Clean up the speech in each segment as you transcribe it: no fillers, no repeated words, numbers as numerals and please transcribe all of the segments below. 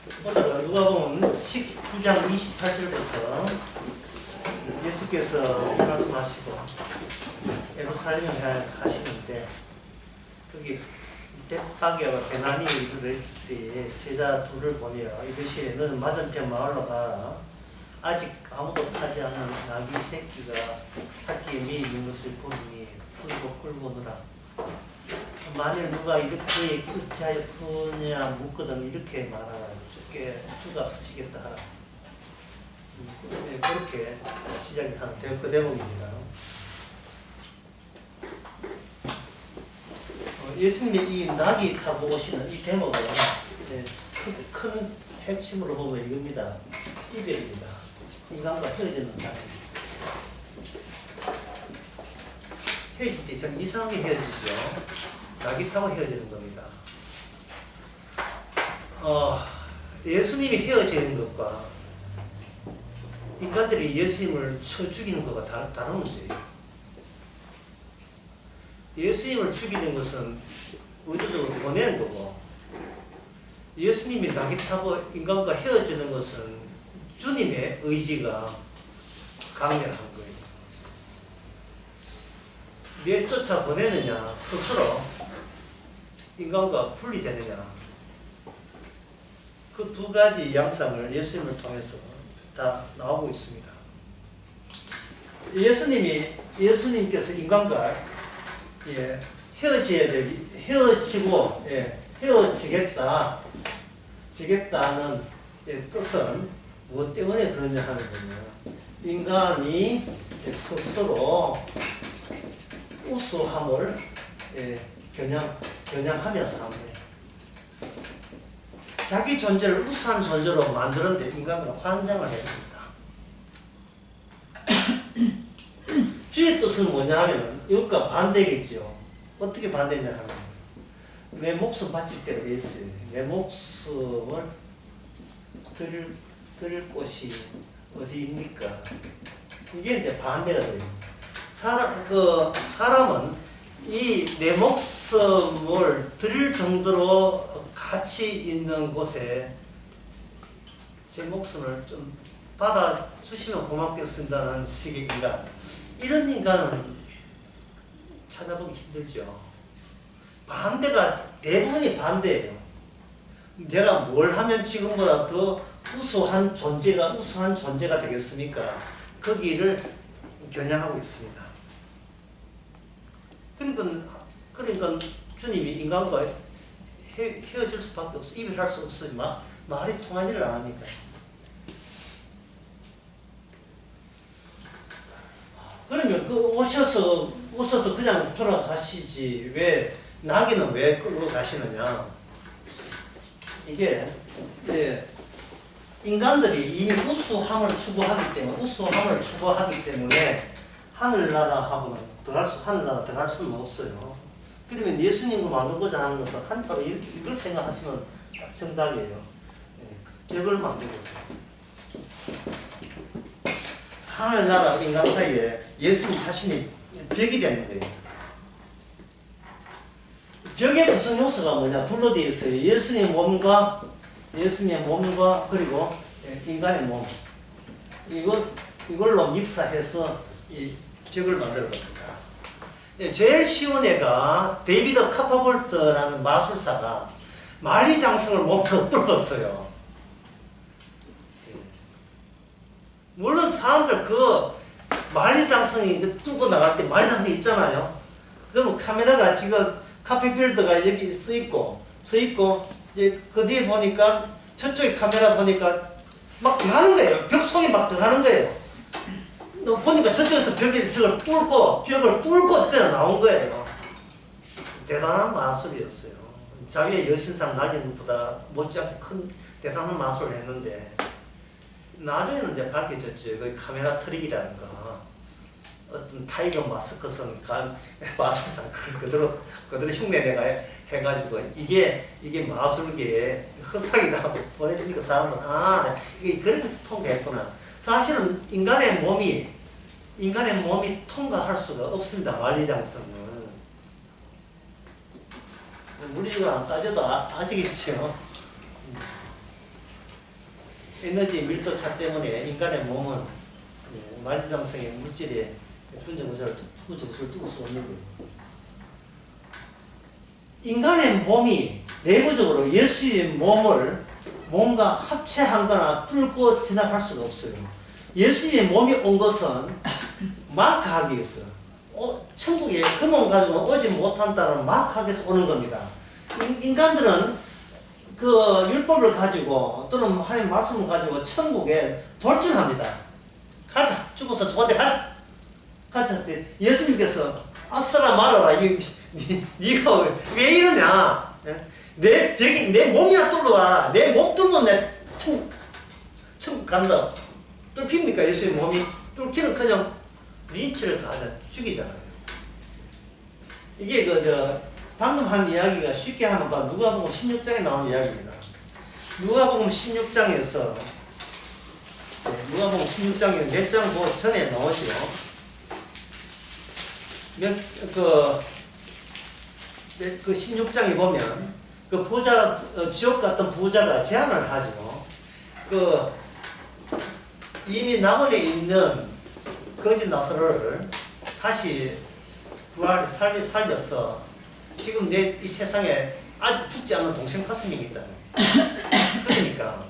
오늘은 누가복음 19장 28절부터 예수께서 말씀하시고 예루살렘을 향해 가시는데 거기 벳파게와 베나니에 이르렀을 때에 제자 둘을 보내어 이르시되 너는 맞은편 마을로 가라. 아직 아무도 타지 않는 나귀 새끼가 삭기에 매 있는 것을 보니 풀고 끌고 오너라. 만일 누가 이렇게 어찌하여 푸느냐 묻거든 이렇게 말하라. 주가 쓰시겠다 하라. 그렇게 시작이 한 그 대목입니다. 예수님이 이 낙이 타고 오시는 이 대목은 큰 핵심으로 보면 이겁니다. 이별입니다. 인간과 헤어지는 낙이. 헤어질 때 참 이상하게 헤어지죠. 낙이 타고 헤어지는 겁니다. 예수님이 헤어지는 것과 인간들이 예수님을 쳐 죽이는 것과 다른 문제예요. 예수님을 죽이는 것은 의도적으로 보내는 거고, 예수님이 낙이 타고 인간과 헤어지는 것은 주님의 의지가 강렬한 거예요. 왜 쫓아 보내느냐, 스스로 인간과 분리되느냐, 그 두 가지 양상을 예수님을 통해서 다 나오고 있습니다. 예수님께서 인간과 헤어지겠다는 뜻은 무엇 때문에 그러냐 하면요, 인간이 스스로 우수함을 겨냥하면서 합니다. 자기 존재를 우수한 존재로 만드는데 인간은 환장을 했습니다. 주의 뜻은 뭐냐 하면 이것과 반대겠죠. 어떻게 반대냐 하면 내 목숨 바칠 때가 있어요. 내 목숨을 드릴 곳이 어디입니까? 이게 이제 반대가 돼요. 사람은 이 내 목숨을 드릴 정도로 가치 있는 곳에 제 목숨을 좀 받아주시면 고맙겠습니다는 식의 인간, 이런 인간은 찾아보기 힘들죠. 반대가 대부분이 반대예요. 내가 뭘 하면 지금보다 더 우수한 존재가 되겠습니까? 거기를 겨냥하고 있습니다. 그러니까 주님이 인간과 헤어질 수밖에 없어. 이별할 수 없어. 말이 통하지를 않으니까. 그러면 오셔서 그냥 돌아가시지. 왜, 나귀는 왜 끌고 가시느냐. 이게, 인간들이 이미 우수함을 추구하기 때문에 하늘나라 들어갈 수는 없어요. 그러면 예수님을 만들고자 하는 것은 한자로 이걸 생각하시면 딱 정답이에요. 벽을 만들고서 하늘나라 인간 사이에 예수님 자신이 벽이 되는 거예요. 벽의 구성 요소가 뭐냐? 둘로 되어 있어요. 예수님의 몸과 그리고 인간의 몸. 이걸로 믹스해서 이 벽을 만들어 겁니다. 제일 쉬운 애가 데이비드 카퍼볼트라는 마술사가 만리장성을 몸으로 뚫었어요. 물론 사람들 만리장성이 뚫고 나갈 때 만리장성이 있잖아요. 그러면 카메라가 지금 카피필드가 여기 쓰있고 이제 그 뒤에 보니까 저쪽에 카메라 보니까 막 들어가는 거예요. 벽 속에 막 들어가는 거예요. 너 보니까 저쪽에서 벽을 뚫고 그냥 나온 거예요. 대단한 마술이었어요. 자기의 여신상 날리는 것보다 못지않게 큰 대단한 마술을 했는데, 나중에는 이제 밝혀졌죠. 그 카메라 트릭이라든가, 어떤 타이거 마스크선 마술상 그대로 흉내내가 해가지고, 이게 마술계의 허상이다 보내주니까 사람은, 이게 그렇게 통과했구나. 사실은 인간의 몸이 통과할 수가 없습니다. 만리장성은. 물리적으로 안 따져도 아시겠죠? 에너지 밀도 차 때문에 인간의 몸은 만리장성의 물질에 분자구조를 뚫을 수 없는 거예요. 인간의 몸이 내부적으로 예수의 몸을 몸과 합체한거나 뚫고 지나갈 수가 없어요. 예수의 몸이 온 것은 마크하기 위해서 천국에 금은 가지고 오지 못한다는 마크하기에서 오는 겁니다. 인간들은 그 율법을 가지고 또는 하나님 말씀을 가지고 천국에 돌진합니다. 가자. 죽어서 좋은데 가자. 가자. 예수님께서 아싸라 말아라. 네가 왜 이러냐. 내 몸이나 뚫어와. 내 몸 뚫으면 내 천국 간다. 뚫힙니까? 예수의 몸이 뚫기는커녕 린치를 가하자 죽이잖아요. 이게 방금 한 이야기가 쉽게 하면 누가복음 16장에 나온 이야기입니다. 누가복음 16장에서 누가복음 16장에 몇 장 전에 나오죠. 그 16장에 보면 그 부자 지옥 같은 부자가 제안을 하죠. 이미 남원에 있는 거짓 나사로를 다시 살려서 지금 이 세상에 아직 죽지 않은 동생 5명이 있다. 그러니까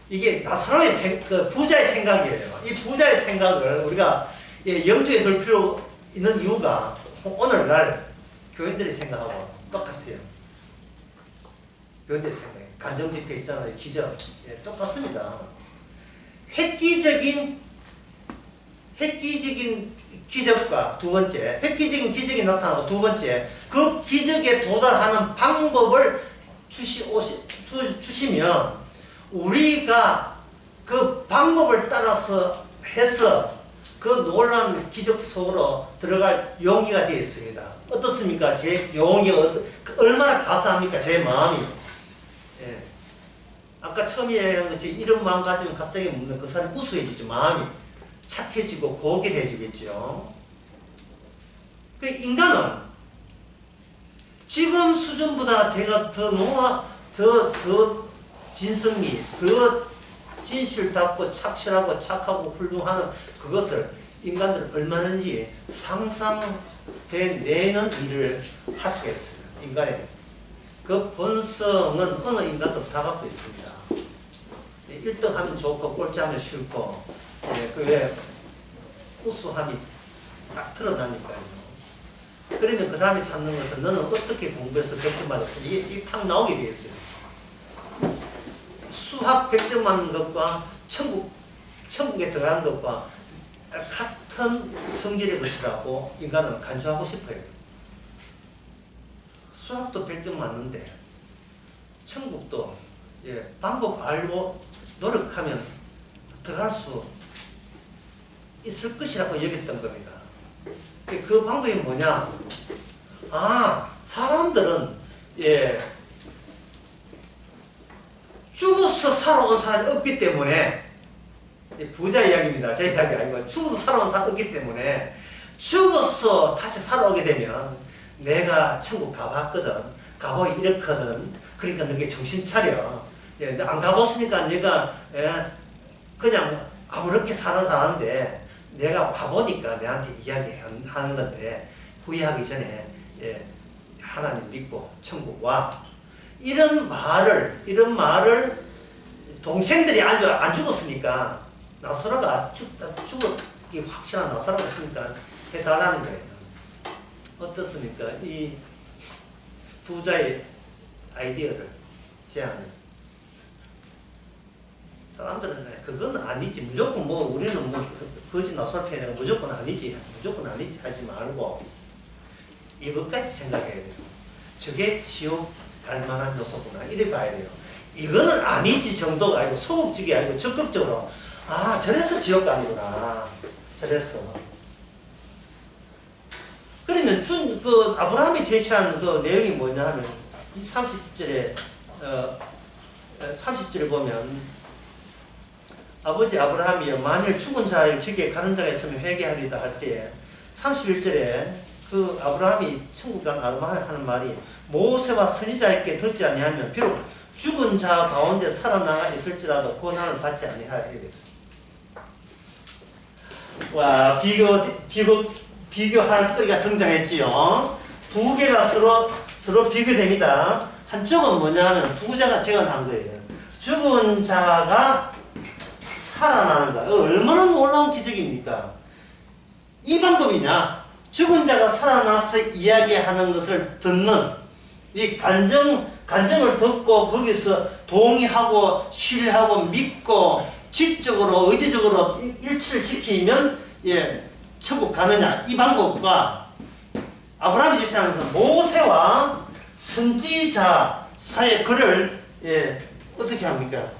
이게 나사로의 부자의 생각이에요. 이 부자의 생각을 우리가 염두에 둘 필요 있는 이유가 오늘날 교인들의 생각하고 똑같아요. 교인들의 생각. 간정집회 있잖아요. 기적. 똑같습니다. 획기적인 기적과 두 번째, 획기적인 기적이 나타나고 두 번째, 그 기적에 도달하는 방법을 주시면 우리가 그 방법을 따라서 해서 그 놀라운 기적 속으로 들어갈 용기가 되어 있습니다. 어떻습니까? 제 용기가 얼마나 가사합니까? 제 마음이. 예. 아까 처음에 얘기한 것이 이런 마음 가지면 갑자기 묻는 그 사람이 우수해지죠. 마음이 착해지고 고결해지겠죠. 그 인간은 지금 수준보다 더 진성미, 더 진실답고 착실하고 착하고 훌륭한 그것을 인간들은 얼마든지 상상해내는 일을 할 수가 있어요. 인간의 그 본성은 어느 인간도 다 갖고 있습니다. 1등 하면 좋고 꼴찌하면 싫고 그 외에 우수함이 딱 드러나니까요. 그러면 그 다음에 찾는 것은 너는 어떻게 공부해서 100점 받았어? 이게 탁 나오게 되어 있어요. 수학 100점 맞는 것과 천국에 들어가는 것과 같은 성질의 것이라고 인간은 간주하고 싶어요. 수학도 100점 맞는데 천국도 방법 알고 노력하면 들어갈 수 있을 것이라고 여겼던 겁니다. 그 방법이 뭐냐? 사람들은 죽어서 살아온 사람이 없기 때문에 부자 이야기입니다. 제 이야기 아니고 죽어서 살아온 사람이 없기 때문에 죽어서 다시 살아오게 되면 내가 천국 가봤거든. 가보기 이렇거든. 그러니까 너게 정신 차려. 안 가봤으니까 내가 그냥 아무렇게 사는데 내가 와보니까 내한테 이야기하는 건데 후회하기 전에 하나님 믿고 천국 와. 이런 말을 동생들이 안 죽었으니까 나사로가 죽었기 확실한 나사로가 있으니까 해달라는 거예요. 어떻습니까? 이 부자의 아이디어를 제안을. 사람들은 그건 아니지. 무조건 우리는 거짓 나사로 편에 무조건 아니지 하지 말고 이것까지 생각해야 돼요. 저게 지옥 갈 만한 요소구나. 이래 봐야 돼요. 이거는 아니지 정도가 아니고 소극적이 아니고 적극적으로 저래서 지옥 가는구나. 저래서. 그러면 그 아브라함이 제시한 그 내용이 뭐냐 하면 이 30절에 보면 아버지 아브라함이여 만일 죽은 자에게 저기에 가는 자가 있으면 회개하리다 할 때 31절에 그 아브라함이 천국 간 아브라함이 하는 말이 모세와 선지자에게 듣지 아니하면 비록 죽은 자 가운데 살아나가 있을지라도 고난을 받지 아니하라 이랬어. 와, 비교할 거리가 등장했지요. 두 개가 서로 비교됩니다. 한쪽은 뭐냐 하면 두 자가 제가 난 거예요. 죽은 자가 살아나는 거. 얼마나 놀라운 기적입니까? 이 방법이냐? 죽은 자가 살아나서 이야기하는 것을 듣는 이 간증을 듣고 거기서 동의하고 신뢰하고 믿고 지적으로 의지적으로 일치를 시키면 천국 가느냐 이 방법과 아브라함이 제시하는 모세와 선지자 사이의 글을 어떻게 합니까?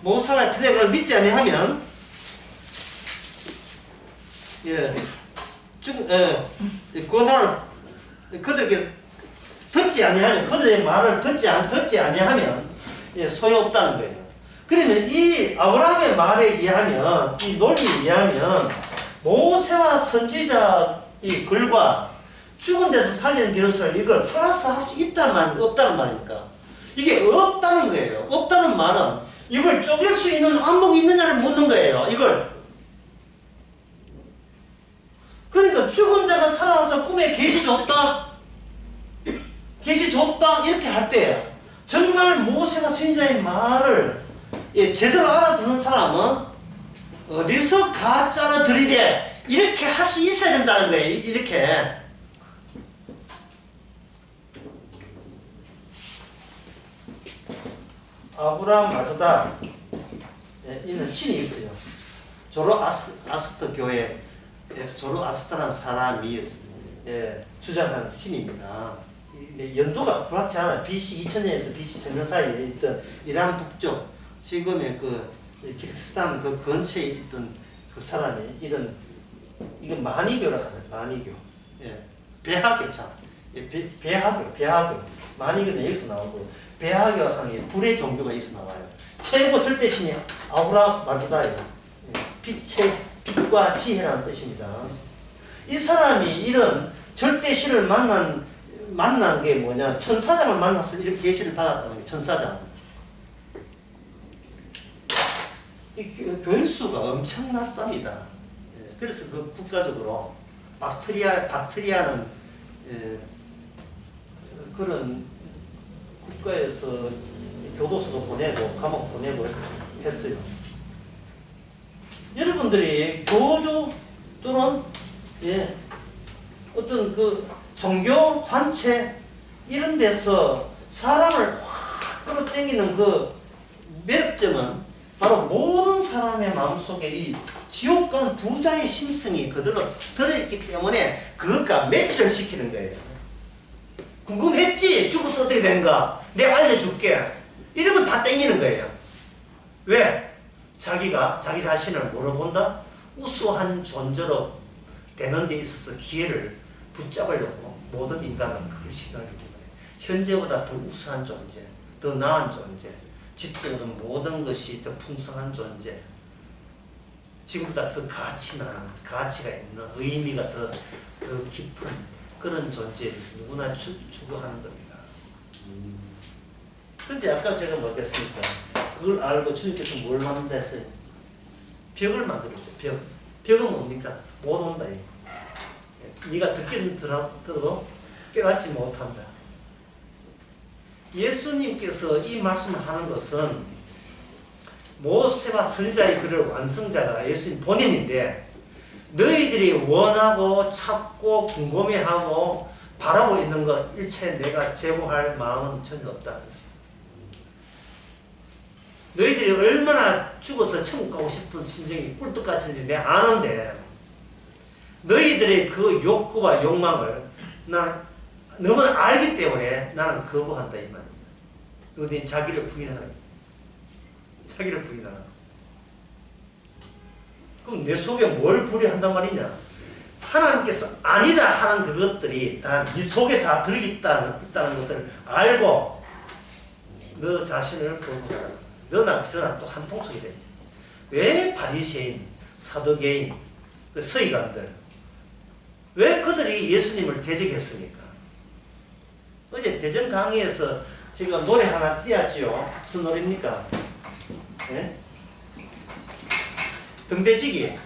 모세와 그들을 믿지 아니하면 고난을 그들에게 듣지 아니하면 그들의 말을 듣지 아니하면 소용없다는 거예요. 그러면 이 아브라함의 말에 의하면 이 논리에 의하면 모세와 선지자 이 글과 죽은 데서 살리는 기록을 이걸 플러스 할 수 있다는 없다는 말입니까? 이게 없다는 거예요. 없다는 말은 이걸 쪼갤 수 있는 안목이 있느냐를 묻는 거예요. 이걸. 그러니까 죽은 자가 살아나서 꿈에 계시 줬다. 계시 줬다. 이렇게 할 때 정말 모세가 선지자의 말을 제대로 알아듣는 사람은 어디서 가짜로 들이대 이렇게 할 수 있어야 된다는 거예요. 이렇게. 아브라함 마스다 이는 신이 있어요. 조로아스터 교회 조로아스터라는 사람이 주장한 신입니다. 연도가 정확치 않아요. BC 2000년에서 BC 1000년 사이에 있던 이란 북쪽 지금의 그 키르기스탄 그 근처에 있던 그 사람이 이건 마니교라고 하요. 마니교. 배하교 참. 배하교. 마니교는 여기서 나오고 배하교가 하는 불의 종교가 여기서 나와요. 최고 절대신이 아브라함 마즈다예요. 빛과 지혜라는 뜻입니다. 이 사람이 이런 절대신을 만난 게 뭐냐? 천사장을 만나서 이렇게 계시를 받았다는 게 천사장. 이 교인수가 엄청났답니다. 그래서 그 국가적으로 박트리아는 그런 국가에서 교도소도 보내고 감옥 보내고 했어요. 여러분들이 교주 또는 어떤 그 종교 단체 이런 데서 사람을 확 끌어당기는 그 매력점은 바로 모든 사람의 마음속에 이 지옥 간 부자의 심성이 그대로 들어있기 때문에 그것과 매치를 시키는 거예요. 궁금했지? 죽어서 어떻게 된가? 내가 알려줄게. 이러면 다 땡기는 거예요. 왜? 자기가 자기 자신을 물어본다? 우수한 존재로 되는 데 있어서 기회를 붙잡으려고 모든 인간은 그걸 시도하기 때문에 현재보다 더 우수한 존재, 더 나은 존재, 지적으로 모든 것이 더 풍성한 존재, 지금보다 더 가치가 있는 의미가 더 깊은 그런 존재를 누구나 추구하는 겁니다. 그런데 아까 제가 뭐겠습니까? 그걸 알고 주님께서 뭘 만든다 했어요? 벽을 만들었죠. 벽은 뭡니까? 못 온다. 네가 듣기는 들어도 깨닫지 못한다. 예수님께서 이 말씀을 하는 것은 모세와 선지자의 글을 완성자가 예수님 본인인데 너희들이 원하고 찾고 궁금해하고 바라고 있는 것 일체 내가 제공할 마음은 전혀 없다는 것이에요. 너희들이 얼마나 죽어서 천국 가고 싶은 심정이 꿀떡같은지 내가 아는데 너희들의 그 욕구와 욕망을 난 너무나 알기 때문에 나는 거부한다 이 말입니다. 너희들이 자기를 부인하라. 자기를 부인하라. 그럼 내 속에 뭘 불의한단 말이냐? 하나님께서 아니다 하는 그것들이 다 네 속에 다 들어있다는 것을 알고 너 자신을 거부하라. 너나 저나 또 한 통속이 돼. 왜 바리새인, 사두개인, 그 서기관들 왜 그들이 예수님을 대적했습니까? 어제 대전 강의에서 제가 노래 하나 띄었지요. 무슨 노래입니까? 예? 등대지기.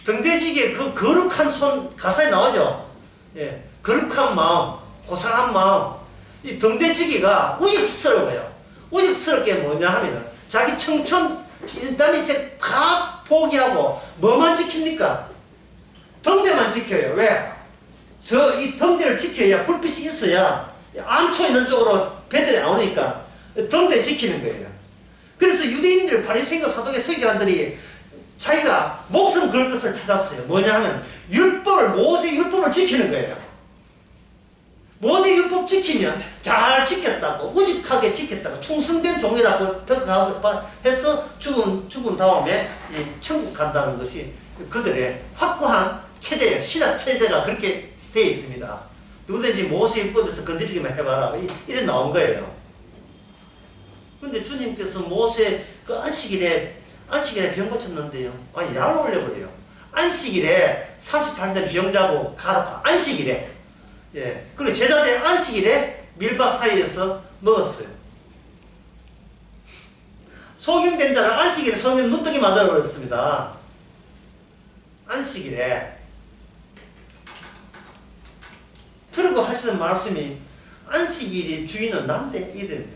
등대지기의 그 거룩한 손, 가사에 나오죠? 예. 거룩한 마음, 고상한 마음. 이 등대지기가 우직스러워요. 우직스럽게 뭐냐 하면은, 자기 청춘, 인스타민 생 다 포기하고, 뭐만 지킵니까? 등대만 지켜요. 왜? 이 등대를 지켜야 불빛이 있어야 안초 있는 쪽으로 배들이 나오니까 등대 지키는 거예요. 그래서 유대인들 바리새인과 사두개 서기관들이 자기가 목숨 걸 것을 찾았어요. 뭐냐 하면 율법을, 모세 율법을 지키는 거예요. 모세 율법 지키면 잘 지켰다고, 우직하게 지켰다고, 충성된 종이라고 해서 죽은 다음에 천국 간다는 것이 그들의 확고한 체제예요. 신학 체제가 그렇게 되어 있습니다. 누구든지 모세 율법에서 건드리기만 해봐라. 이래 나온 거예요. 근데 주님께서 모세 그 안식일에 병 고쳤는데요. 아니, 약을 올려버려요. 안식일에 38년 병자고 가라. 안식일에. 예. 그리고 제자들 안식일에 밀밭 사이에서 먹었어요. 소경된 자는 안식일에 소경 눈뜨기 만들어버렸습니다. 안식일에. 그리고 하시는 말씀이 안식일이 주인은 난데 이들.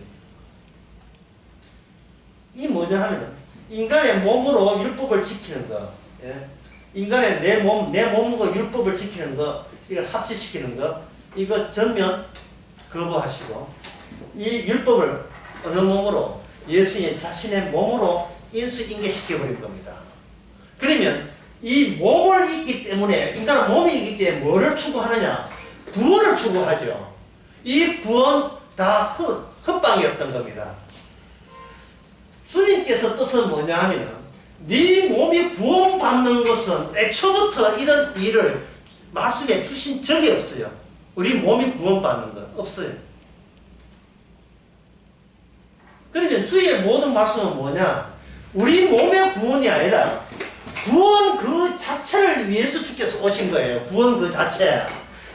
이 뭐냐 하면 인간의 몸으로 율법을 지키는 거, 예? 인간의 내 몸과 율법을 지키는 거, 이걸 합치시키는 거, 이거 전면 거부하시고 이 율법을 어느 몸으로? 예수님 자신의 몸으로 인수인계시켜버린 겁니다. 그러면 이 몸을 있기 때문에, 인간은 몸이 있기 때문에 뭐를 추구하느냐? 구원을 추구하죠. 이 구원 다 헛방이었던 겁니다. 주님께서 뜻은 뭐냐 하면, 네 몸이 구원받는 것은 애초부터 이런 일을 말씀해 주신 적이 없어요. 우리 몸이 구원받는 것 없어요. 그러면 주의 모든 말씀은 뭐냐? 우리 몸의 구원이 아니라 구원 그 자체를 위해서 주께서 오신 거예요. 구원 그 자체.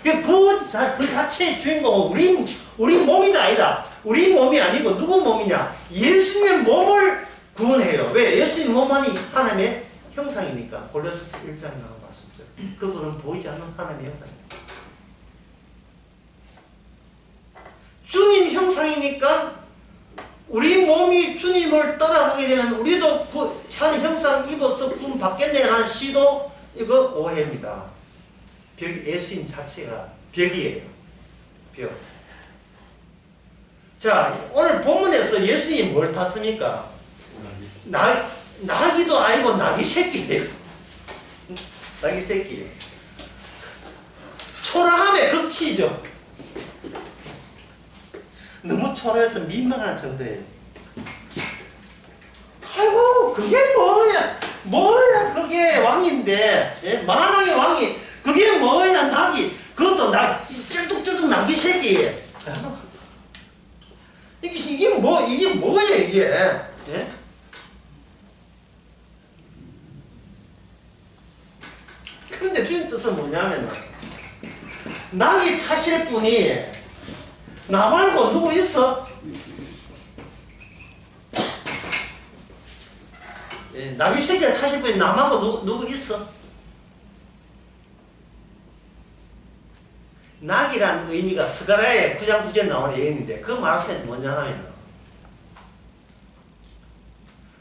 그 자체의 주인공은 우리 몸이 아니다. 우리 몸이 아니고 누구 몸이냐? 예수님의 몸을 구원해요. 왜? 예수님 몸만이 하나님의 형상이니까. 골로새서 1장에 나온 말씀이죠. 그분은 보이지 않는 하나님의 형상입니다. 주님 형상이니까 우리 몸이 주님을 따라가게 되면 우리도 하나님 형상 입어서 구원 받겠네라는 시도, 이거 오해입니다. 예수님 자체가 벽이에요. 벽. 자, 오늘 본문에서 예수님이 뭘 탔습니까? 나귀도 아니고 나귀 새끼예요. 나귀 새끼예요. 초라함의 극치죠. 너무 초라해서 민망할 정도예요. 아이고, 그게 뭐야, 그게 왕인데, 예? 만왕의 왕이, 그게 뭐야, 나귀. 그것도 쩔뚝쩔뚝 나귀 새끼예요. 이게 뭐야, 이게. 예? 그런데 주님 뜻은 뭐냐면, 나귀 타실 분이 나 말고 누구 있어? 예, 나귀 새끼가 타실 분이 나 말고 누구 있어? 낙이란 의미가 스가랴의 9장 9절에 나오는 예언인데, 그 말씀이 뭐냐 하면,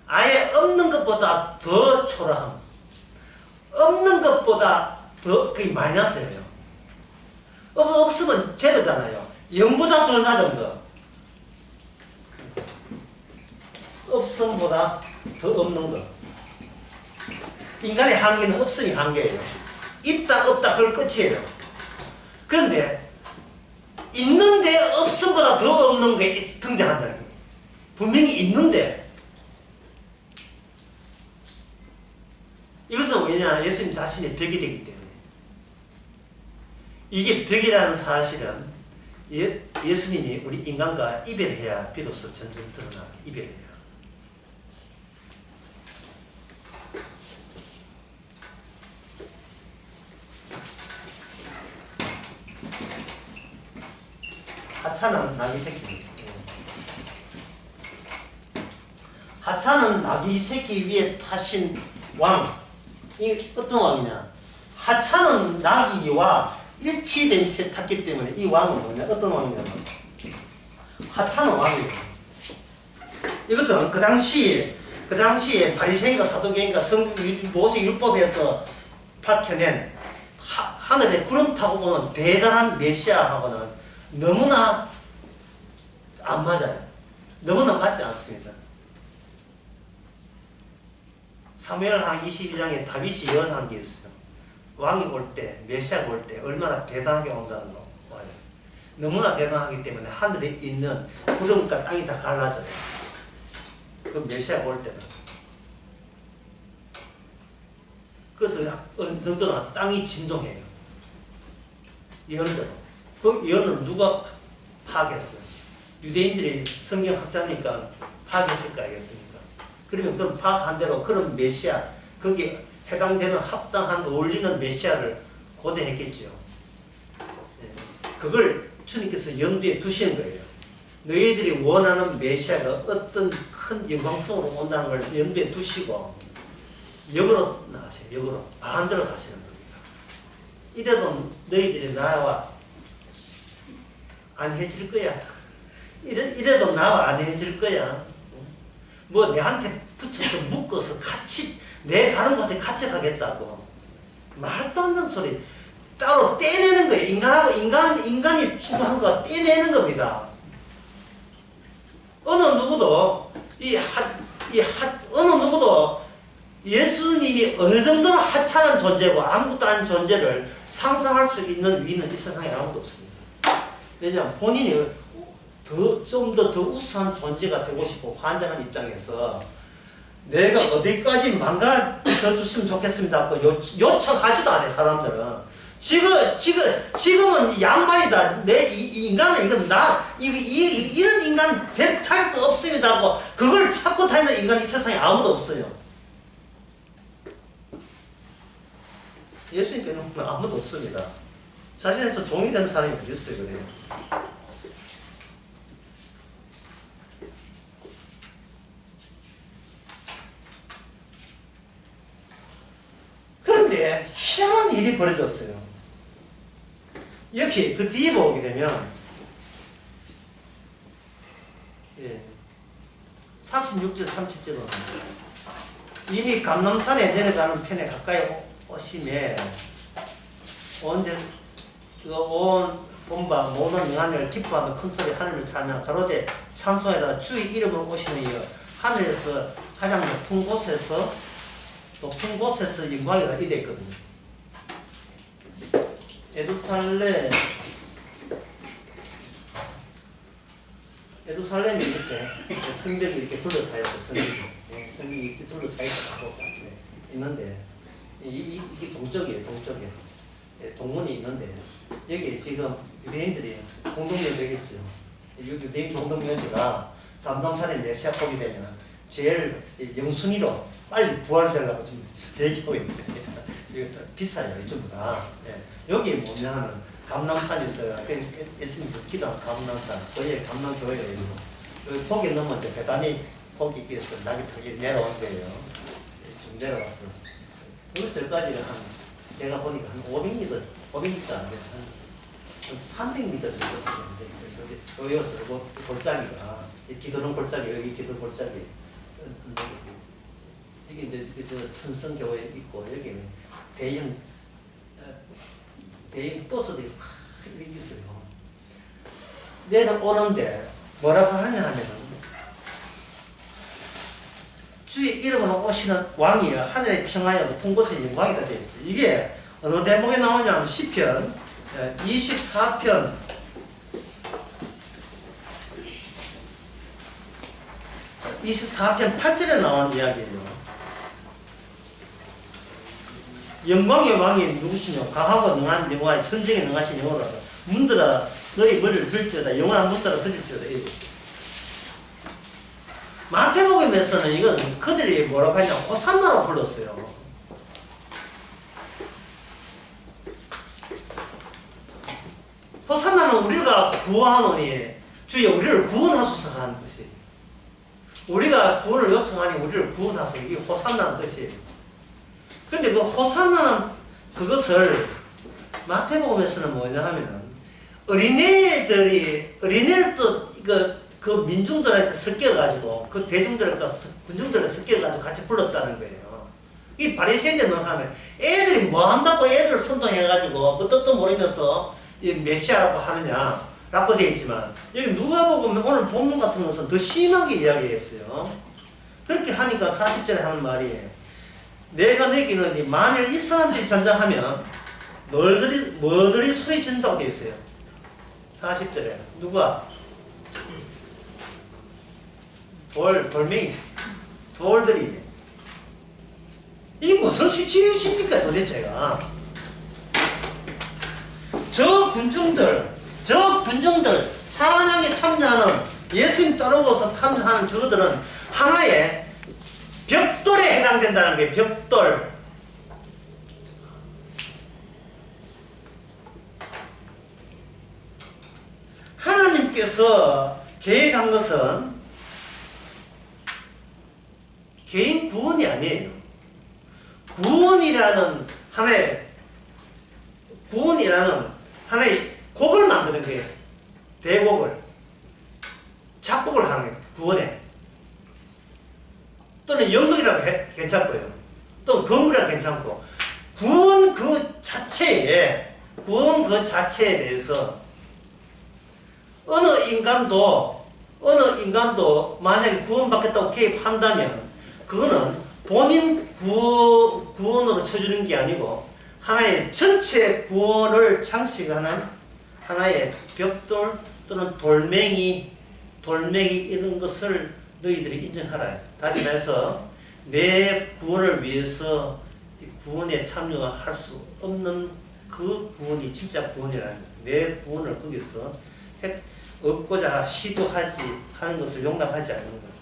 아예 없는 것보다 더 초라함, 없는 것보다 더, 그게 마이너스예요. 없으면 제로잖아요. 0보다 더 낮은 거. 없음보다 더 없는 거. 인간의 한계는 없음이 한계예요. 있다 없다 그걸 끝이에요. 그런데 있는데 없음보다 더 없는 게 등장한다는 거예요. 분명히 있는데, 이것은 왜냐? 예수님 자신이 벽이 되기 때문에. 이게 벽이라는 사실은 예수님이 우리 인간과 이별해야 비로소 점점 드러나게 이별해요. 하차는 나귀 새끼입니다. 하차는 나귀 새끼 위에 타신 왕. 이 어떤 왕이냐? 하차는 나귀와 일치된 채 탔기 때문에 이 왕은 뭐냐? 어떤 왕이냐면 하차는 왕이에요. 이것은 그 당시에 바리새인과 사두개인과 모세 율법에서 밝혀낸 하늘에 구름 타고 오는 대단한 메시아하고는 너무나 안 맞아요. 너무나 맞지 않습니다. 사무엘하 22장에 다윗이 예언한 게 있어요. 왕이 올 때, 메시아가 올 때 얼마나 대단하게 온다는 거 봐요. 너무나 대단하기 때문에 하늘에 있는 구름과 땅이 다 갈라져요. 그 메시아가 올 때는. 그래서 어느 정도는 땅이 진동해요. 예언대로. 그 예언을 누가 파악했어요? 유대인들이 성경학자니까 파악했을 거 아니겠습니까? 그러면 그 파악한 대로 그런 메시아, 거기에 해당되는 합당한 어울리는 메시아를 고대했겠죠. 그걸 주님께서 염두에 두시는 거예요. 너희들이 원하는 메시아가 어떤 큰 영광성으로 온다는 걸 염두에 두시고 역으로 나가세요. 역으로 반대로 가시는 겁니다. 이래도 너희들이 나와 안 해질 거야. 이래도 나와 안 해질 거야. 뭐 내한테 붙여서 묶어서 같이 내 가는 곳에 같이 가겠다고. 말도 안 되는 소리. 따로 떼내는 거예요. 인간이 추구한 거 떼내는 겁니다. 어느 누구도 어느 누구도 예수님이 어느 정도로 하찮은 존재고 아무것도 아닌 존재를 상상할 수 있는 위는 이 세상에 아무도 없습니다. 왜냐하면 본인이 좀 더 우수한 존재가 되고 싶고 환장한 입장에서 내가 어디까지 망가져 줬으면 좋겠습니다 하고 요청하지도 않아요. 사람들은 지금은 양반이다. 인간은 이런 인간 될 자격도 없습니다 하고 그걸 찾고 다니는 인간이 이 세상에 아무도 없어요. 예수님께는 아무도 없습니다. 자신에서 종이 되는 사람이 어디 있어요, 그래요? 그런데 희한한 일이 벌어졌어요. 여기 그 뒤에 보게 되면 36절 37절은 이미 감람산에 내려가는 편에 가까이 오심에 온 본방 모든 영안을 기뻐하며 큰소리 하늘을 찬양 가로되 찬송에다가 주의 이름을 오시는 이여 하늘에서 가장 높은 곳에서 영광이가 이랬거든요. 예루살렘이 이렇게 성벽이 이렇게 둘러싸여서 성벽이 이렇게 둘러싸여서 있는데 이게 동쪽이에요. 동문이 있는데 여기 지금 유대인들이 공동묘지가 있어요. 유대인 공동묘지가 감람산에 메시아 보게 되면 제일 영순위로 빨리 부활되려고 좀 대기하고 있는데 이거 비싸요. 전부 다. 여기 뭐냐면 감람산에서 예수님께서 기도한 감람산 저희의 감람교회예요. 여기 포기 넘어 이제 배단이 포기 위에서 낙이 타기 내려온 거예요. 좀 내려왔어. 여기서 여기까지가 제가 보니까 한 500m 안 돼요. 한 300m 정도 되는데 여기서 골짜기가 기도는 골짜기 여기 기도 골짜기 여기 이제 저 천성교회 있고 여기 대형 버스들이 이렇게 있어요. 내려오는데 뭐라고 하냐 하면은 주의 이름으로 오시는 왕이여 하늘의 평화여 높은 곳에 영광이다 되어 있어요. 이게 어느 대목에 나오냐면 시편 24편 8절에 나온 이야기예요. 영광의 왕이 누구시뇨? 강하고 능한 영화의 천정에 능하신 영어라서 문들아 너희 머리를 들지어다 영원한 문들아 들을지어다. 마태복음에서는 이건 그들이 뭐라고 하냐 호산나라고 불렀어요. 호산나는 우리가 구하노니 주여 우리를 구원하소서 하는 뜻이에요. 우리가 구원을 요청하니 우리를 구원하소서, 이게 호산나는 뜻이에요. 근데 그 호산나는 그것을 마태복음에서는 뭐냐 하면은 어린애를 또 그 민중들한테 섞여가지고 그 대중들과 군중들을 섞여가지고 같이 불렀다는 거예요. 이 바리새인들은 하면 애들이 뭐 한다고 애들을 선동해가지고 뭐 뜻도 모르면서 메시아라고 하느냐라고 되어 있지만, 여기 누가복음 오늘 본문 같은 것은 더 심하게 이야기했어요. 그렇게 하니까 40절에 하는 말이, 내가 내기는 만일 이 사람들이 전장하면 뭐들이 소리 지른다고 되어 있어요. 40절에 누가? 돌멩이, 돌들이. 이게 무슨 수치입니까 도대체가? 저 군중들 찬양에 참여하는, 예수님 따르고서 참여하는 저들은 하나의 벽돌에 해당된다는 게, 벽돌. 하나님께서 계획한 것은 개인 구원이 아니에요. 구원이라는 하나의 곡을 만드는 거예요. 대곡을. 작곡을 하는 거예요. 구원에. 또는 연극이라고 괜찮고요. 또는 건물이라고 괜찮고. 구원 그 자체에 대해서 어느 인간도 만약에 구원받겠다고 개입한다면 그거는 본인 구원으로 쳐주는 게 아니고 하나의 전체 구원을 장식하는 하나의 벽돌 또는 돌멩이 이런 것을 너희들이 인정하라. 다시 말해서 내 구원을 위해서 구원에 참여할 수 없는 그 구원이 진짜 구원이라는 거예요. 내 구원을 거기서 얻고자 시도하지 하는 것을 용납하지 않는 거예요.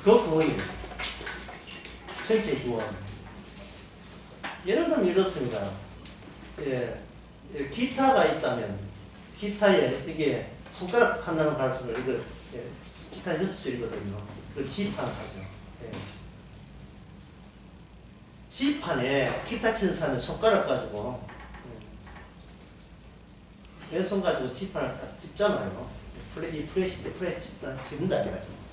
그 구원이 전체 구원. 예를 들면 이렇습니다. 기타가 있다면 기타에 이게 손가락 한다는 발성을 이거 기타 6줄이거든요. 그 G판 하죠. G판에 기타 치는 사람이 손가락 가지고 왼손 가지고 G판을 딱 찝잖아요. 이 프렛인데 프렛 찝는다 해가지고.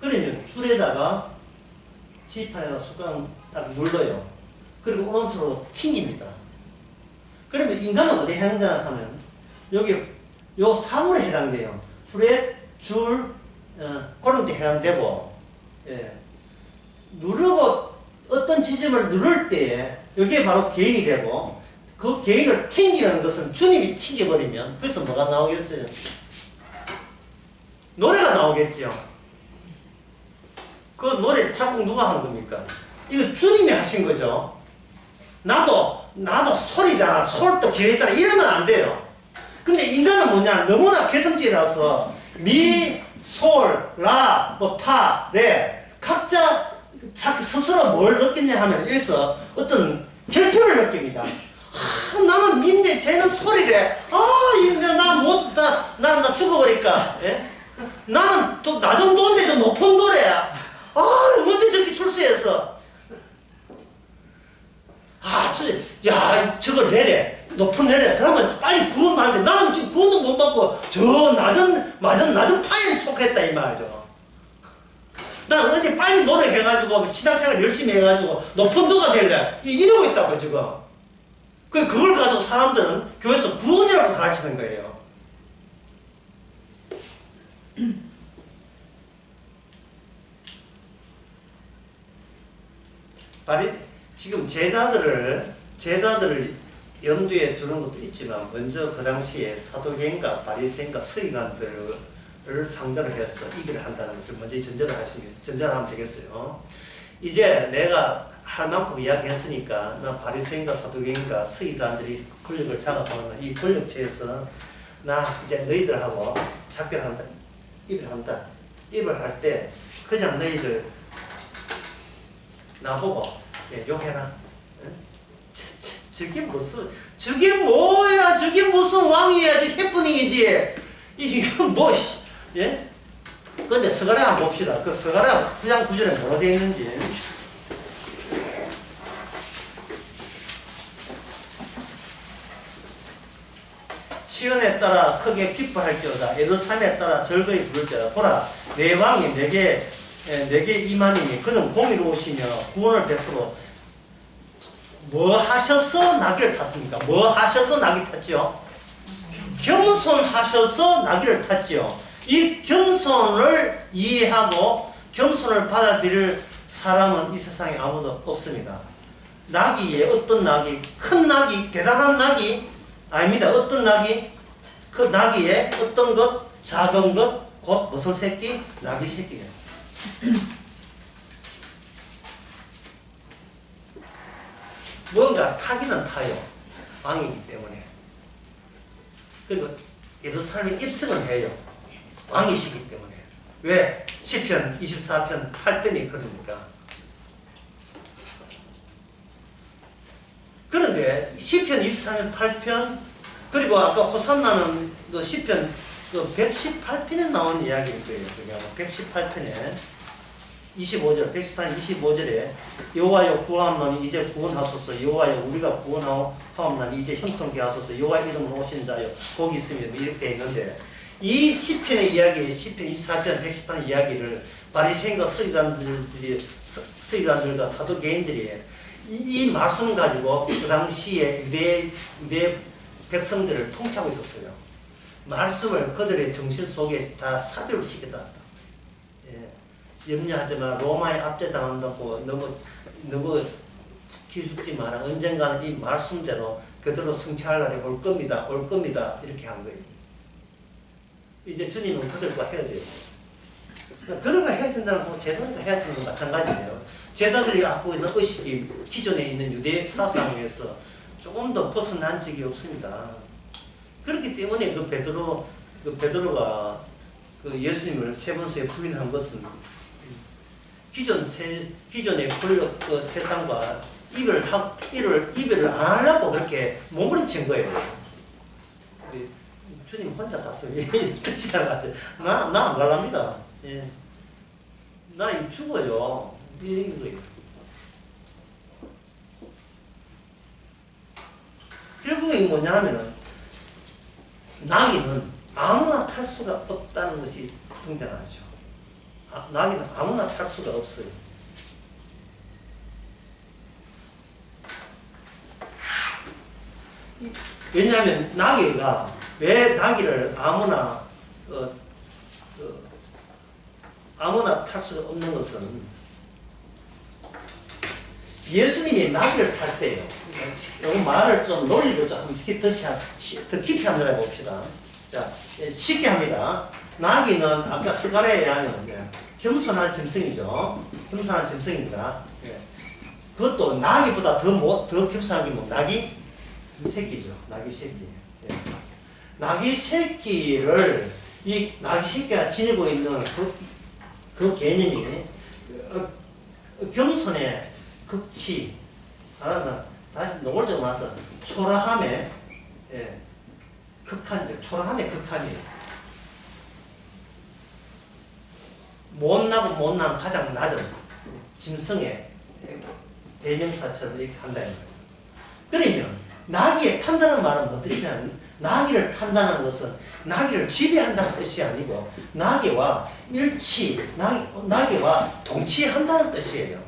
그러면 줄에다가 G판에다 손가락 딱 눌러요. 그리고 오른손으로 튕깁니다. 그러면 인간은 어디에 해당되나 하면 여기 요 사물에 해당돼요. 프렛, 줄, 그런 데 해당되고, 누르고 어떤 지점을 누를 때에 여기에 바로 개인이 되고, 그 개인을 튕기는 것은 주님이 튕겨버리면 그래서 뭐가 나오겠어요? 노래가 나오겠죠. 그 노래 작곡 누가 한 겁니까? 이거 주님이 하신 거죠. 나도 솔이잖아. 솔도 기회잖아. 이러면 안 돼요. 근데 인간은 뭐냐? 너무나 개성질이라서 미, 솔, 라, 파, 레 각자 스스로 뭘 느꼈냐 하면 여기서 어떤 결핍을 느낍니다. 나는 미인데 쟤는 솔이래. 나 못, 나 죽어버릴까? 예? 나는 또 나 정도인데 저 높은 노래야. 언제 저렇게 출세해서? 저걸 내래. 높은 내래. 그러면 빨리 구원받는데 나는 지금 구원도 못 받고 저 낮은 파에 속했다 이 말이죠. 난 어제 빨리 노력해가지고 신앙생활 열심히 해가지고 높은 도가 될래. 이러고 있다고 지금. 그걸 가지고 사람들은 교회에서 구원이라고 가르치는 거예요. 지금 제자들을 염두에 두는 것도 있지만 먼저 그 당시에 사도계인과 바리새인과 서기관들을 상대로 해서 이기를 한다는 것을 먼저 전제하면 되겠어요. 이제 내가 할 만큼 이야기했으니까 나 바리새인과 사도계인과 서기관들이 권력을 장악하는 이 권력체에서 나 이제 너희들하고 작별한다. 입을 한다. 입을 할 때 그냥 너희들 나보고 욕해라. 저게 무슨, 저게 뭐야? 저게 무슨 왕이야? 저게 해프닝이지. 이거 뭐, 예? 근데 서가래 한번 봅시다. 그 서가래 구장 구절에 뭐로 되어 있는지. 시온에 따라 크게 기뻐할지어다. 예루살렘에 따라 즐거이 부를지어다. 보라, 내 왕이 내게 임하니 그는 공의로우시며 구원을 베풀어. 뭐 하셔서 나귀를 탔습니까? 뭐 하셔서 나귀 탔죠? 겸손하셔서 나귀를 탔죠. 이 겸손을 이해하고 겸손을 받아들일 사람은 이 세상에 아무도 없습니다. 나귀에 어떤 나귀, 큰 나귀, 대단한 나귀 아닙니다. 어떤 나귀? 그 나귀에 어떤 것, 작은 것, 곧 무슨 새끼? 나귀 새끼가. 뭔가 타기는 타요. 왕이기 때문에. 그리고 예루살렘에 입성을 해요. 왕이시기 때문에. 왜? 시편 24편 8편이 있거든요. 그런데 시편 24편 8편 그리고 아까 호산나는 그 시편 그 118편에 나온 이야기일 거예요. 118편에 25절, 118편 25절에 여호와여 구하옵나니 이제 구원하소서. 여호와여 우리가 구원하옵나니 이제 형통케 하소서. 여호와 이름으로 오신 자여 복이 있으며 이렇게 되어 있는데 이 시편의 이야기, 시편 24편, 118편 이야기를 바리새인과 서기관들과 사두개인들이 이 말씀을 가지고 그 당시에 유대 백성들을 통치하고 있었어요. 말씀을 그들의 정신 속에 다 삽입을 시켰다. 염려하지 마. 로마에 압제당한다고 너무 기죽지 마라. 언젠가는 이 말씀대로 그대로 성취할 날이 올 겁니다. 올 겁니다. 이렇게 한 거예요. 이제 주님은 그들과 헤어져요. 그들과 헤어진다는 건 제자들과 헤어지는 건 마찬가지예요. 제자들이 갖고 있는 의식이 기존에 있는 유대 사상에서 조금 더 벗어난 적이 없습니다. 그렇기 때문에 그 베드로가 그 예수님을 세 번째 부인한 것은 기존의 권력 그 세상과 이별을 안 하려고 그렇게 몸부림친 거예요. 주님 혼자 갔으면 뜻이 날 것 같아요. 나 안 갈랍니다. 예. 나 이 죽어요. 이런 거예요. 결국에 뭐냐 하면은 나귀는 아무나 탈 수가 없다는 것이 등장하죠. 나귀는 아무나 탈 수가 없어요. 왜냐하면 나귀가 왜 나귀를 아무나 탈 수가 없는 것은 예수님이 나귀를 탈 때요. 이 말을 좀 논리로 좀 더 깊이 한번 해봅시다. 자, 쉽게 합니다. 나귀는 아까 스가랴에 의하면 겸손한 짐승이죠. 겸손한 짐승입니다. 그것도 나귀보다 더 겸손한 게 뭐? 나귀 새끼죠. 나귀 새끼. 나귀 새끼를 이 나귀 새끼가 지니고 있는 그 개념이 겸손의 극치. 다시 노골 적어놔서 초라함의 극한이죠. 초라함의 극한이에요. 못난 가장 낮은 짐승의 대명사처럼 이렇게 한다는 거예요. 그러면 나귀에 탄다는 말은 뭐 뜻이냐면 나귀를 탄다는 것은 나귀를 지배한다는 뜻이 아니고 나귀와 나귀와 동치한다는 뜻이에요.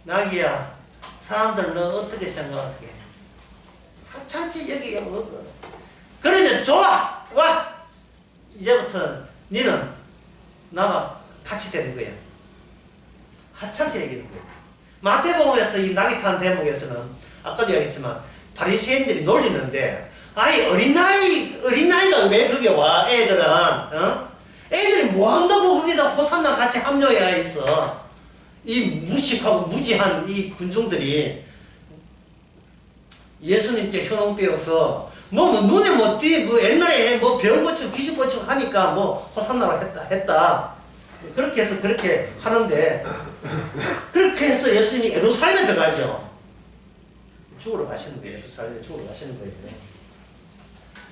나귀야, 사람들 너 어떻게 생각할게? 하찮게 여기가 뭐고? 그러면 좋아! 와! 이제부터 너는 나와 같이 되는 거야. 하찮게 얘기하는 거야. 마태복음에서 이 나귀 타는 대목에서는 아까도 얘기했지만 바리새인들이 놀리는데 아이 어린아이가 왜 거기 와? 애들은 애들이 뭐한다고 거기다 호산나 같이 합류해야 있어. 이 무식하고 무지한 이 군중들이 예수님께 현혹되어서 뭐 눈에 못 띄, 옛날에 뭐 병 고치고 귀신 고치고 하니까 뭐 호산나로 했다. 그렇게 해서 그렇게 하는데 그렇게 해서 예수님이 예루살렘에 들어가죠. 죽으러 가시는 거예요. 예루살렘에 죽으러 가시는 거예요.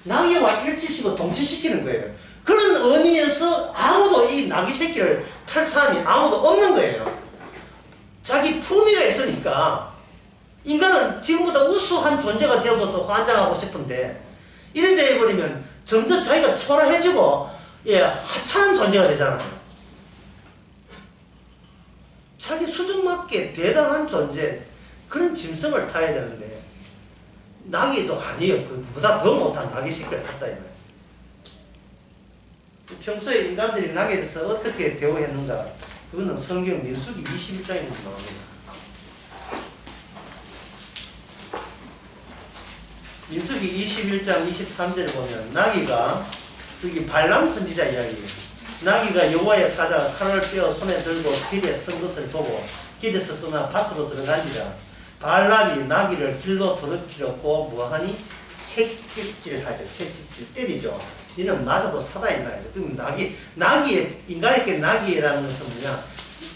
나귀와 일치시고 동치시키는 거예요. 그런 의미에서 아무도 이 나귀 새끼를 탈 사람이 아무도 없는 거예요. 자기 품위가 있으니까 인간은 지금보다 우수한 존재가 되어서 환장하고 싶은데 이래 돼버리면 점점 자기가 초라해지고 하찮은 존재가 되잖아요. 자기 수준 맞게 대단한 존재, 그런 짐승을 타야 되는데 나귀도 아니에요. 그보다 더 못한 나귀 새끼를 탔다 이거예요. 평소에 인간들이 나귀에 대해서 어떻게 대우했는가, 그거는 성경 민수기 21장에 나옵니다. 민수기 21장 23절에 보면 나귀가, 여기 발람 선지자 이야기예요. 나귀가 여호와의 사자가 칼을 빼어 손에 들고 길에 선 것을 보고 길에서 떠나 밭으로 들어간지라. 발람이 나귀를 길로 돌이키려고 뭐하니? 채찍질하죠. 채찍질 때리죠. 이는 맞아도 사다 이 말이죠. 그럼 나귀의, 인간에게 나귀라는 것은 뭐냐?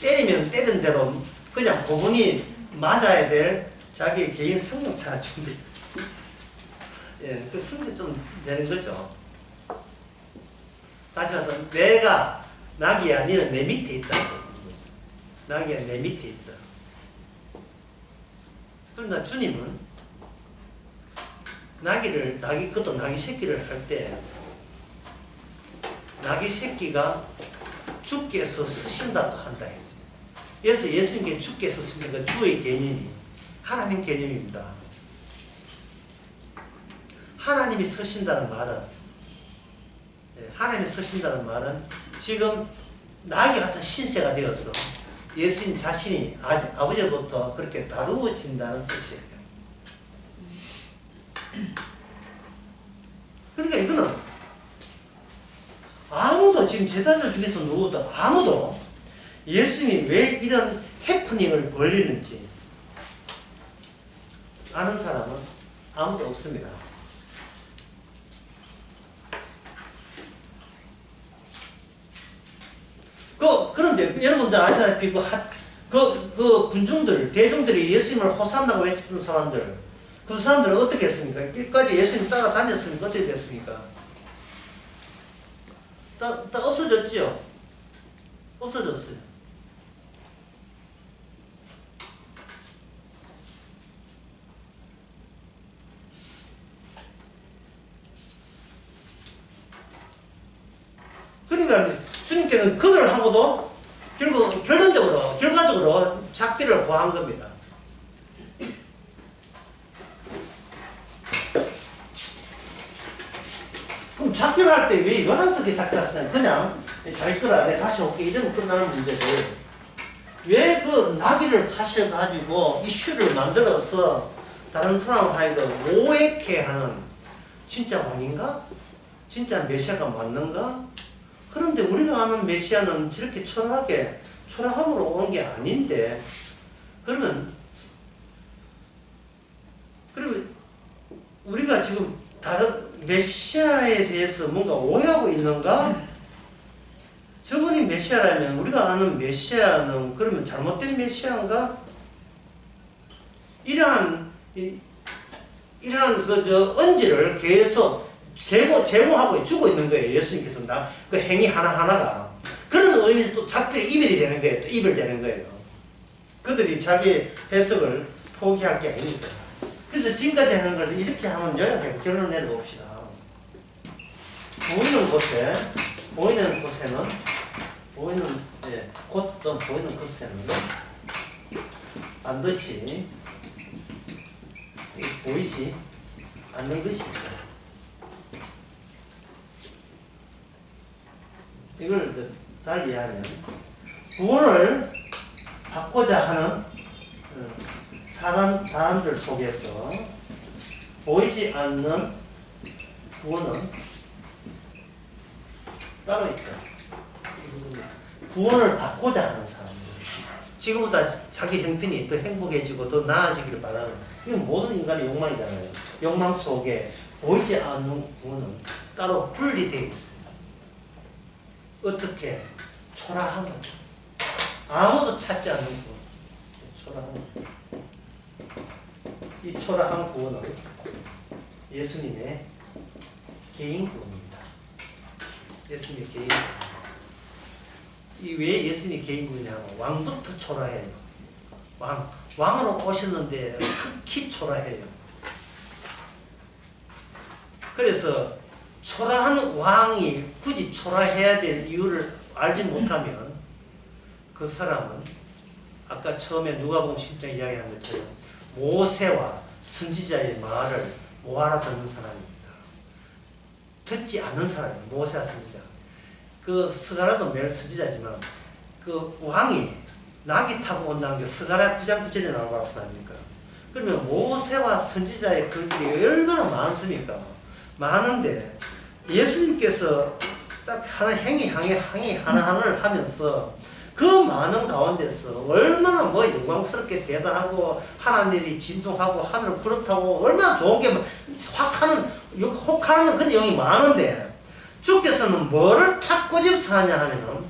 때리면 때린 대로 그냥 고분이 맞아야 될 자기의 개인 성욕차가 준비. 예, 그 성질 좀 되는 거죠. 다시 말해서 내가 나귀야, 너는 내 밑에 있다. 나귀야, 내 밑에 있다. 그러나 주님은 그것도 나귀 새끼를 할 때 나귀 새끼가 주께서 쓰신다고 한다 했습니다. 그래서 예수님께 주께서 쓰신 그 주의 개념이 하나님 개념입니다. 하나님이 쓰신다는 말은, 하나님이 쓰신다는 말은 지금 나귀 같은 신세가 되어서 예수님 자신이 아버지로부터 그렇게 다루어진다는 뜻이에요. 그러니까 이거는 아무도, 지금 제자들 중에서 누구도 아무도 예수님이 왜 이런 해프닝을 벌리는지 아는 사람은 아무도 없습니다. 그런데 여러분들 아시다시피 그 군중들, 대중들이 예수님을 호산나고 외쳤던 사람들, 그 사람들은 어떻게 했습니까? 끝까지 예수님 따라다녔습니까? 어떻게 됐습니까? 다 없어졌지요? 없어졌어요. 그러니까 주님께는 그들 하고도 결과적으로 작비를 구한 겁니다. 그럼 작비를 할 때 왜 요란스럽게 작비를 하잖아요. 그냥 자기 거라 내가 다시 올게 이러면 끝나는 문제들, 왜 그 나귀를 타셔가지고 이슈를 만들어서 다른 사람 하여금 오해케 하는, 진짜 왕인가? 진짜 메시아가 맞는가? 그런데 우리가 아는 메시아는 저렇게 초라함으로 오는 게 아닌데, 그러면 우리가 지금 다른 메시아에 대해서 뭔가 오해하고 있는가? 저분이 메시아라면 우리가 아는 메시아는 그러면 잘못된 메시아인가? 이러한 언지를 계속 제공하고 주고 있는 거예요. 예수님께서 그 행위 하나하나가. 그런 의미에서 또 작별이 이별이 되는 거예요. 또 이별되는 거예요. 그들이 자기 해석을 포기할 게 아닙니다. 그래서 지금까지 하는 걸 이렇게 한번 요약하고 결론을 내려봅시다. 보이는 곳에는 반드시 보이지 않는 것이 있어요. 이걸 달리하면 구원을 받고자 하는 사람들 속에서 보이지 않는 구원은 따로 있다. 구원을 받고자 하는 사람들, 지금보다 자기 형편이 더 행복해지고 더 나아지기를 바라는, 이건 모든 인간의 욕망이잖아요. 욕망 속에 보이지 않는 구원은 따로 분리되어 있어요. 어떻게? 초라함을. 아무도 찾지 않는 구원. 이 초라한 구원은 예수님의 개인 구원입니다. 예수님의 개인 구원. 이 왜 예수님이 개인 구원이냐면 왕부터 초라해요. 왕으로 오셨는데 극히 초라해요. 그래서 초라한 왕이 굳이 초라해야 될 이유를 알지 못하면 그 사람은 아까 처음에 누가복음 10장 이야기한 것처럼 모세와 선지자의 말을 못 알아듣는 사람입니다. 듣지 않는 사람이에요. 모세와 선지자. 그 스가랴도 매일 선지자지만 그 왕이 낙이 타고 온다는 게 스가랴 9장 9절에 나온 것이 아닙니까? 그러면 모세와 선지자의 글들이 얼마나 많습니까? 많은데 예수님께서 딱 하나 행위 하나하나를 하면서 그 많은 가운데서 얼마나 뭐 영광스럽게 대단하고 하나님이 진동하고 하늘을 그렇다고 얼마나 좋은 게 혹하는 그런 내용이 많은데 주께서는 뭐를 탁 꼬집어서 하냐 하면은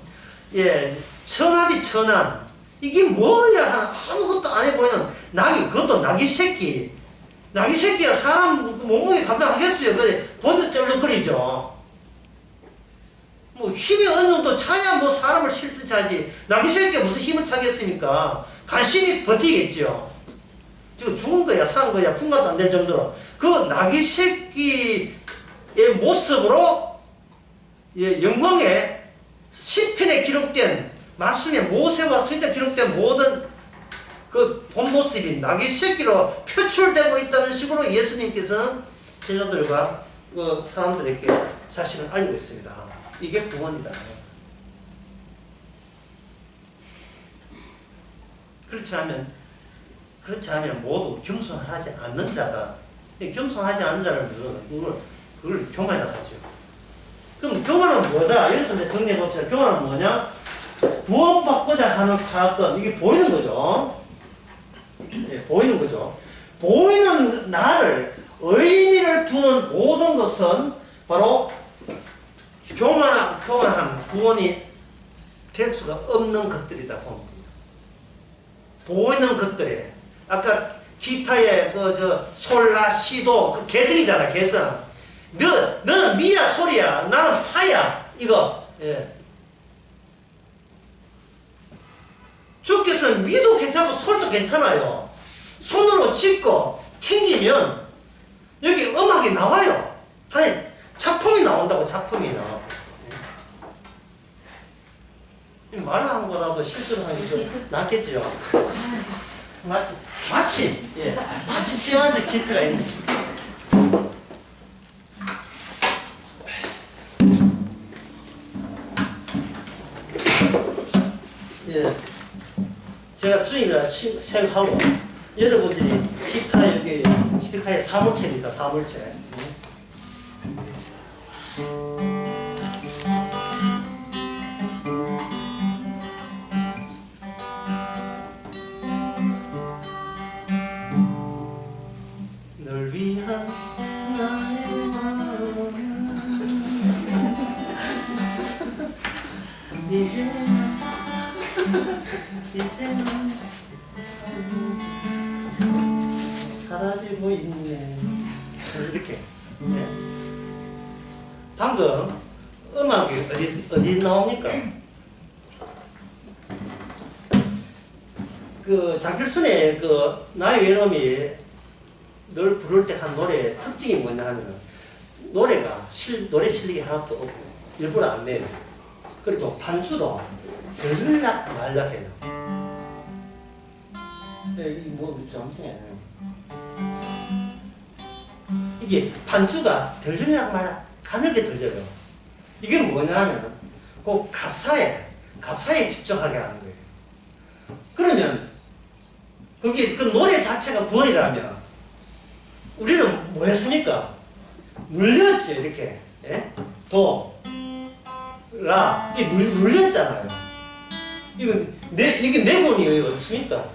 천하디 천한 이게 뭐야 아무것도 안 해 보이는 낙이 그것도 낙이 새끼가 사람 몸무게 감당하겠어요. 그래 본드 쩔렁거리죠. 뭐 힘이 어느 정도 차야 뭐 사람을 실듯이 하지 낙이 새끼가 무슨 힘을 차겠습니까? 간신히 버티겠죠. 지금 죽은 거야 산 거야 분간도 안 될 정도로 그 낙이 새끼의 모습으로 영광의 시편에 기록된 말씀에 모세와 선지자 기록된 모든 그 본 모습이 낙이 새끼로 표출되고 있다는 식으로 예수님께서는 제자들과 그 사람들에게 자신을 알고 있습니다. 이게 구원이다. 그렇지 않으면 모두 겸손하지 않는 자다. 겸손하지 않는 자라면 그걸 교만이라고 하죠. 그럼 교만은 뭐다? 여기서 이제 정리해 봅시다. 교만은 뭐냐? 구원받고자 하는 사건. 이게 보이는 거죠. 보이는 거죠. 보이는 나를 의미를 두는 모든 것은 바로 교만한 구원이 될 수가 없는 것들이다 보면 됩니다. 보이는 것들에 아까 기타의 솔라 시도 그 개성이잖아. 개성. 너는 미야 소리야 나는 하야 이거. 주께서는 미도 괜찮고 솔도 괜찮아요. 손으로 짚고 튕기면 여기 음악이 나와요. 아니 작품이 나온다고. 작품이 나와. 말을 하는 거라도 실수를 하는 게 좀 낫겠죠. 마치 띄어앉은 기타가 있는. 제가 주님이라 생각하고 여러분들이 기타 여기 기타에 사물체입니다. 사물체. 널 위한 나의 마음 이제는 사라지고 있네. 이렇게. 방금 음악이 어디 나옵니까? 그 장필순의 그 나의 외로움이 늘 부를 때 한 노래의 특징이 뭐냐 하면은 노래가 노래 실력이 하나도 없고 일부러 안 내요. 그리고 반주도 들락말락해요. 이게 뭐 잠시만요. 이게 반주가 들락말락 가늘게 들려요. 이게 뭐냐면 그 가사에 집중하게 하는 거예요. 그러면 거기 그 노래 자체가 구원이라면 우리는 뭐 했습니까? 눌렸죠, 이렇게. 도, 라, 이게 눌렸잖아요. 이게 네 번이 어떻습니까?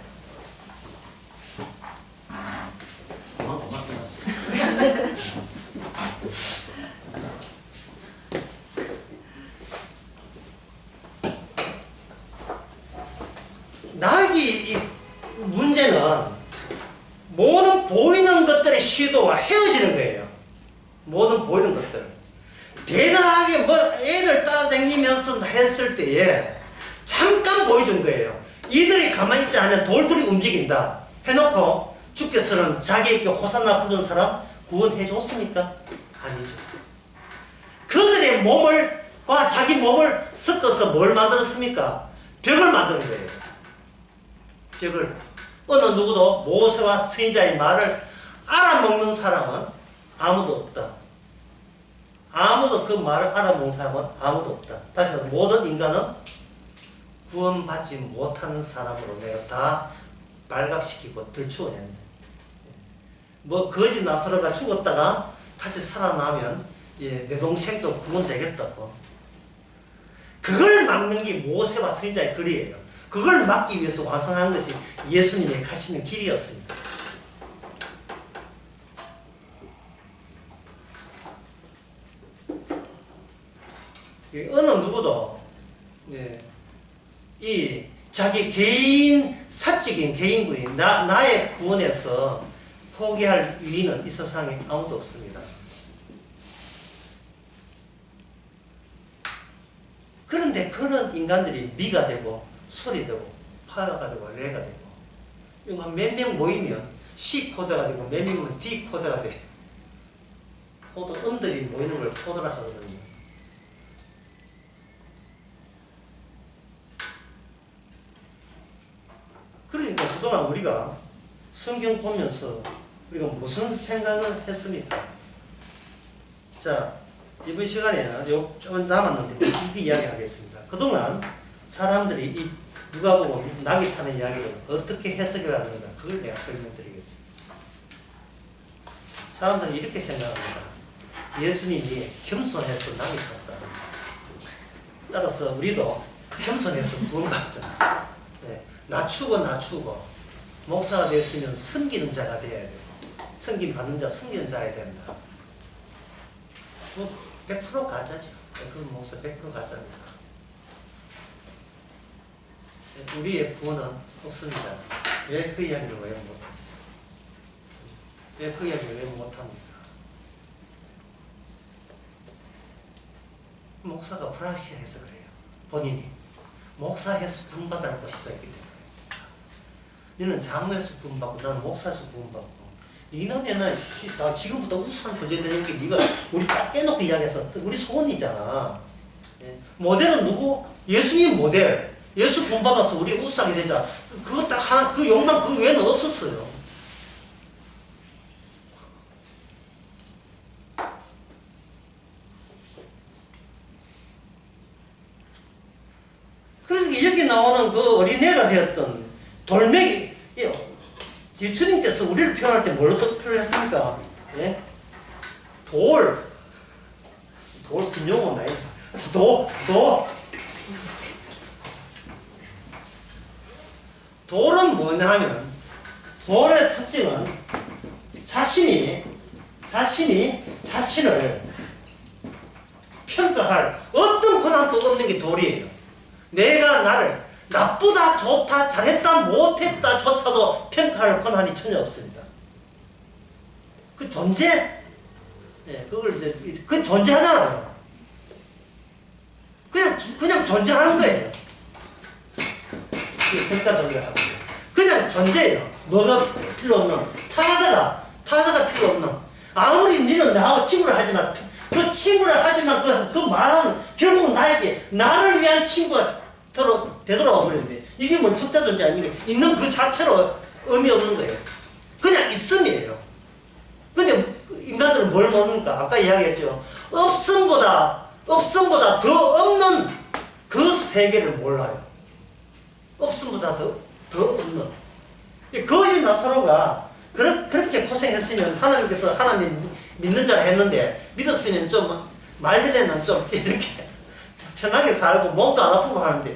쫓아다니면서 했을 때에 잠깐 보여준 거예요. 이들이 가만히 있지 않으면 돌들이 움직인다 해놓고 주께서는 자기에게 호산나 부른 사람 구원해 줬습니까? 아니죠. 그들의 몸과 자기 몸을 섞어서 뭘 만들었습니까? 벽을 만드는 거예요. 벽을. 어느 누구도 모세와 선지자의 말을 알아먹는 사람은 아무도 없다. 아무도 그 말을 알아먹는 사람은 아무도 없다. 다시 말해서 모든 인간은 구원받지 못하는 사람으로 내가 다 발각시키고 들추어낸다. 뭐 거지 나사로가 죽었다가 다시 살아나면 내 동생도 구원되겠다고. 그걸 막는 게 모세와 선지자의 글이에요. 그걸 막기 위해서 완성한 것이 예수님의 가시는 길이었습니다. 어느 누구도 이 자기 개인 사적인 개인구인 나의 구원에서 포기할 위인은 이 세상에 아무도 없습니다. 그런데 그런 인간들이 미가 되고 소리 되고 파가 되고 레가 되고 이거 한 몇 명 모이면 C 코드가 되고 몇 명은 D 코드가 돼. 코드 음들이 모이는 걸 코드라 하거든요. 그러니까 그동안 우리가 성경 보면서 우리가 무슨 생각을 했습니까? 자, 이번 시간에는 좀 남았는데 이 이야기 하겠습니다. 그동안 사람들이 이 누가복음 낙이 타는 이야기를 어떻게 해석해 왔는가 그걸 내가 설명드리겠습니다. 사람들은 이렇게 생각합니다. 예수님이 겸손해서 낙이 탔다. 따라서 우리도 겸손해서 구원받자. 낮추고 목사가 되었으면 섬기는 자가 되어야 되고 섬김 받는 자 섬기는 자야 된다. 뭐 100% 가짜죠. 그 목사 100% 가짜입니다. 우리의 구원은 없습니다. 왜 그 이야기를 왜 못했어요? 왜 그 이야기를 왜 못합니까? 목사가 불확실해서 그래요. 본인이 목사해서 구원받을 것이다 했기 때문에 그랬습니다. 너는 장로에서 구원받고 나는 목사에서 구원받고 니는 나 지금부터 우수한 존재 되는 게 네가 우리 딱 깨놓고 이야기해서 우리 소원이잖아. 모델은 누구? 예수님 모델. 예수 구원받아서 우리 우수하게 되자. 그거 딱 하나 그 욕망 그 외에는 없었어요. 그러니까 여기 나오는 그 어린애가 되었던 돌멩이, 주님께서 우리를 표현할 때 뭘로 표현했습니까? 예? 돌, 금용어 나이, 돌은 뭐냐 하면, 돌의 특징은 자신이 자신을 평가할 어떤 권한도 없는 게 돌이에요. 내가 나를 나쁘다, 좋다, 잘했다, 못했다 조차도 평가할 권한이 전혀 없습니다. 그 존재, 그걸 이제, 그 존재하잖아요. 그냥 존재하는 거예요. 적자 존재가 하는 거예요. 그냥 존재예요. 뭐가 필요 없는, 타자가 필요 없는, 아무리 니는 나하고 친구를 하지만, 그 친구를 하지만 그 말은 결국은 나에게, 나를 위한 친구가 되돌아와 버렸는데 이게 뭐 적자 존재 아닙니까? 있는 그 자체로 의미 없는 거예요. 그냥 있음이에요. 근데 인간들은 뭘 모릅니까? 아까 이야기했죠. 없음보다 더 없는 그 세계를 몰라요. 없음보다 더 없는. 거짓 나사로가 그렇게 고생했으면 하나님께서 하나님 믿는 자라 했는데 믿었으면 좀 말년에는 좀 이렇게 편하게 살고 몸도 안 아프고 하는데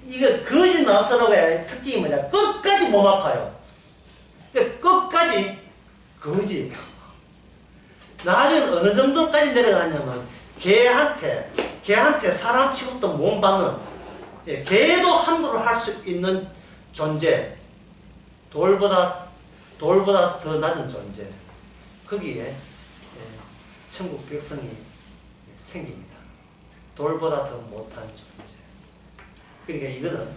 이거 거짓 나사로의 특징이 뭐냐? 끝까지 몸 아파요. 끝까지 거지예요. 나중에 어느 정도까지 내려가냐면 개한테 사람 취급도 못 받는, 개도 함부로 할 수 있는 존재, 돌보다 더 낮은 존재, 거기에 천국 백성이 생깁니다. 돌보다 더 못한 존재. 그러니까 이거는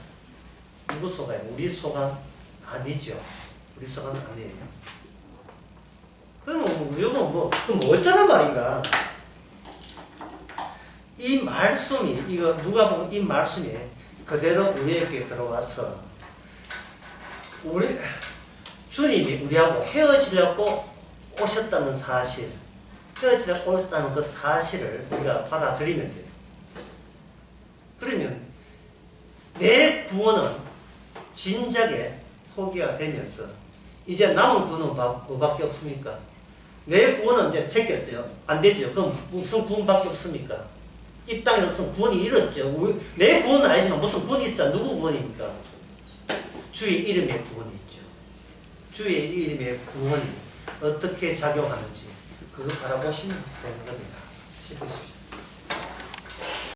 누구 소감? 우리 소감 아니죠. 우리 소감 아니에요. 그러면 우리는 그럼 어쩌란 말인가? 이 말씀이, 이거 누가 보면 이 말씀이 그대로 우리에게 들어와서 주님이 우리하고 헤어지려고 오셨다는 사실, 헤어지려고 오셨다는 그 사실을 우리가 받아들이면 돼요. 그러면 내 구원은 진작에 포기가 되면서 이제 남은 구원은 뭐밖에 없습니까? 내 구원은 이제 제꼈죠. 안 되죠. 그럼 무슨 구원밖에 없습니까? 이 땅에서 구원이 이뤘죠. 내 구원은 아니지만 무슨 구원이 있어? 누구 구원입니까? 주의 이름의 구원이 있죠. 주의 이름의 구원이 어떻게 작용하는지 그걸 바라보시면 되는 겁니다. 싶으십시오.